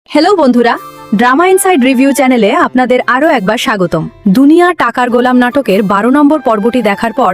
Hello বন্ধুরা, drama inside review চ্যানেলে আপনাদের আরও একবার স্বাগতম। দুনিয়া টাকার গোলাম নাটকের 12 নম্বর পর্বটি দেখার পর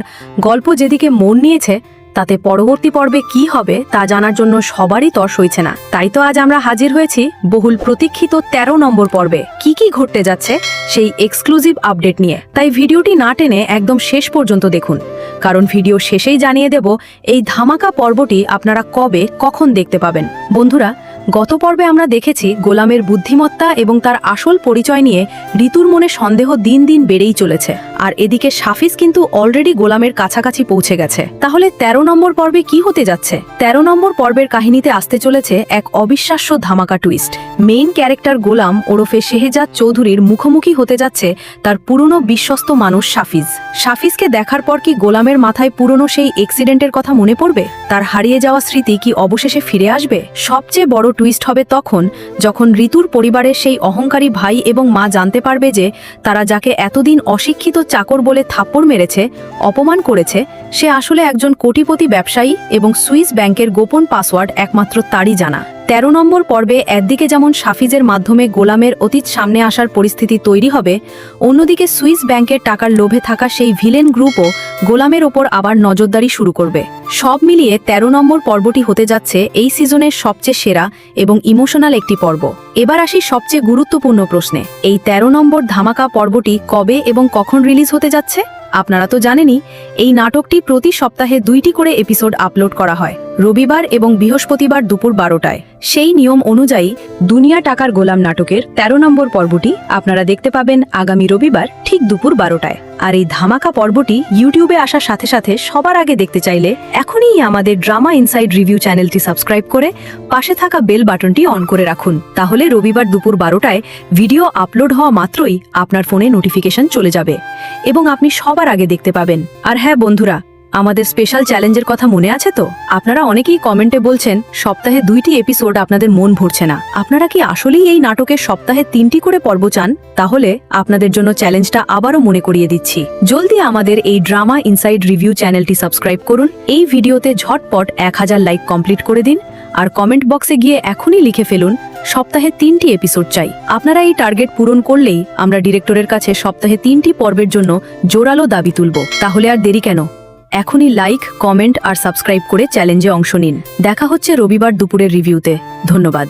গল্প যেদিকে মন নিয়েছে তাতে পরবর্তী পর্বে কি হবে তা জানার জন্য সবারই তর সইছে না। তাই তো আজ আমরা হাজির হয়েছি বহুল প্রতীক্ষিত 13 নম্বর পর্বে কি কি ঘটতে যাচ্ছে সেই এক্সক্লুসিভ আপডেট নিয়ে। তাই ভিডিওটি না টেনে একদম শেষ পর্যন্ত দেখুন, কারণ ভিডিও শেষেই জানিয়ে দেব এই ধামাকা পর্বটি আপনারা কবে কখন দেখতে পাবেন। বন্ধুরা, গত পর্বে আমরা দেখেছি গোলামের বুদ্ধিমত্তা এবং তার আসল পরিচয় নিয়ে ঋতুর মনে সন্দেহ দিন দিন বেড়েই চলেছে, আর এদিকে সাফিজ কিন্তু অলরেডি গোলামের কাছাকাছি পৌঁছে গেছে। তাহলে 13 নম্বর পর্বে কি হতে যাচ্ছে? 13 নম্বর পর্বের কাহিনীতে আসতে চলেছে এক অবিশ্বাস্য ধামাকা টুইস্ট। মেইন ক্যারেক্টার গোলাম ওরফে শেহজাদ চৌধুরীর মুখোমুখি হতে যাচ্ছে তার পুরনো বিশ্বস্ত মানুষ সাফিজ। সাফিজকে দেখার পর কি গোলামের মাথায় পুরনো সেই অ্যাক্সিডেন্টের কথা মনে পড়বে? তার হারিয়ে যাওয়া স্মৃতি কি অবশেষে ফিরে আসবে? সবচেয়ে বড় টুইস্ট হবে তখন যখন ঋতুর পরিবারের সেই অহংকারী ভাই এবং মা জানতে পারবে যে তারা যাকে এতদিন অশিক্ষিত চাকর বলে থাপ্পড় মেরেছে, অপমান করেছে, সে আসলে একজন কোটিপতি ব্যবসায়ী এবং সুইস ব্যাংকের গোপন পাসওয়ার্ড একমাত্র তারই জানা। 13 নম্বর পর্বে একদিকে যেমন সাফিজের মাধ্যমে গোলামের অতীত সামনে আসার পরিস্থিতি তৈরি হবে, অন্যদিকে সুইস ব্যাংকের টাকার লোভে থাকা সেই ভিলেন গ্রুপও গোলামের ওপর আবার নজরদারি শুরু করবে। সব মিলিয়ে 13 নম্বর পর্বটি হতে যাচ্ছে এই সিজনের সবচেয়ে সেরা এবং ইমোশনাল একটি পর্ব। এবার আসি সবচেয়ে গুরুত্বপূর্ণ প্রশ্নে, এই 13 নম্বর ধামাকা পর্বটি কবে এবং কখন রিলিজ হতে যাচ্ছে? আপনারা তো জানেনই, এই নাটকটি প্রতি সপ্তাহে 2টি করে এপিসোড আপলোড করা হয়, রবিবার এবং বৃহস্পতিবার দুপুর 12টায়। সেই নিয়ম অনুযায়ী দুনিয়া টাকার গোলাম নাটকের 13 নম্বর পর্বটি আপনারা দেখতে পাবেন আগামী রবিবার ঠিক দুপুর 12টায়। আর এই ধামাকা পর্বটি ইউটিউবে আসার সাথে সাথে সবার আগে দেখতে চাইলে এখনই আমাদের ড্রামা ইনসাইড রিভিউ চ্যানেলটি সাবস্ক্রাইব করে পাশে থাকা বেল বাটনটি অন করে রাখুন। তাহলে রবিবার দুপুর 12টায় ভিডিও আপলোড হওয়া মাত্রই আপনার ফোনে নোটিফিকেশন চলে যাবে এবং আপনি সবার আগে দেখতে পাবেন। আর হ্যাঁ বন্ধুরা, আমাদের স্পেশাল চ্যালেঞ্জের কথা মনে আছে তো? আপনারা অনেকেই কমেন্টে বলছেন সপ্তাহে 2টি এপিসোড আপনাদের মন ভরছে না। আপনারা কি আসলেই এই নাটকের সপ্তাহে 3টি করে পর্ব চান? তাহলে আপনাদের জন্য চ্যালেঞ্জটা আবারও মনে করিয়ে দিচ্ছি। জলদি আমাদের এই ড্রামা ইনসাইড রিভিউ চ্যানেলটি সাবস্ক্রাইব করুন, এই ভিডিওতে ঝটপট 1000 লাইক কমপ্লিট করে দিন, আর কমেন্ট বক্সে গিয়ে এখনই লিখে ফেলুন সপ্তাহে 3টি এপিসোড চাই। আপনারা এই টার্গেট পূরণ করলেই আমরা ডিরেক্টরের কাছে সপ্তাহে 3টি পর্বের জন্য জোরালো দাবি তুলব। তাহলে আর দেরি কেন? এখনই লাইক, কমেন্ট আর সাবস্ক্রাইব করে চ্যালেঞ্জে অংশ নিন। দেখা হচ্ছে রবিবার দুপুরের রিভিউতে। ধন্যবাদ।